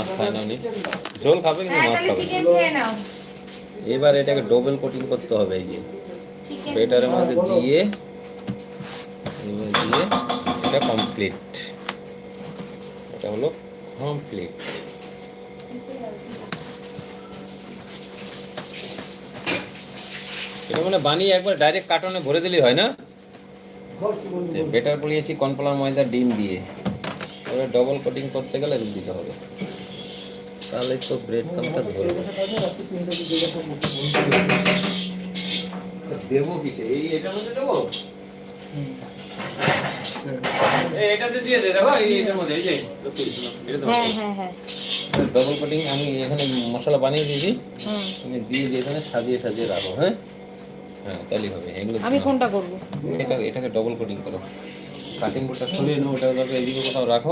মাছ খায় না উনি, ঝোল খাবে কিন্তু হ্যাঁ মাছ তাহলে খাবে না। চিকেন খেয়ে নাও। এবার এটাকে ডবল কোটিং করতে হবে, এই যে চিকেন বেটারের মধ্যে দিয়ে এটা কমপ্লিট, এটা হলো কমপ্লিট। এটা মানে বানিয়ে একবার ডাইরেক্ট কার্টনে ভরে দিলেই হয় না? বেটার পরিয়েছি কর্নফ্লাওয়ার ময়দা ডিম দিয়ে, এবার ডবল কোটিং করতে গেলে দুধ দিতে হবে, তাহলে তো ব্রেড ক্রামটা ধরবে। দেবো কিসে, এই এটার মধ্যে দেবো, এটাতে দিয়ে দে, দেখো এটার মধ্যে, এই যে হ্যাঁ হ্যাঁ হ্যাঁ। ডবল কোটিং আমি এখানে মশলা বানিয়ে দিয়েছি, তুমি দিয়ে এখানে সাজিয়ে সাজিয়ে রাখো। হ্যাঁ হ্যাঁ, তাহলেই হবে। এগুলো আমি কোনটা করবো? এটাকে ডবল কোটিং করো, কাটিং বোর্ডটা সরিয়ে নাও, ওটা এদিকে কোথাও রাখো,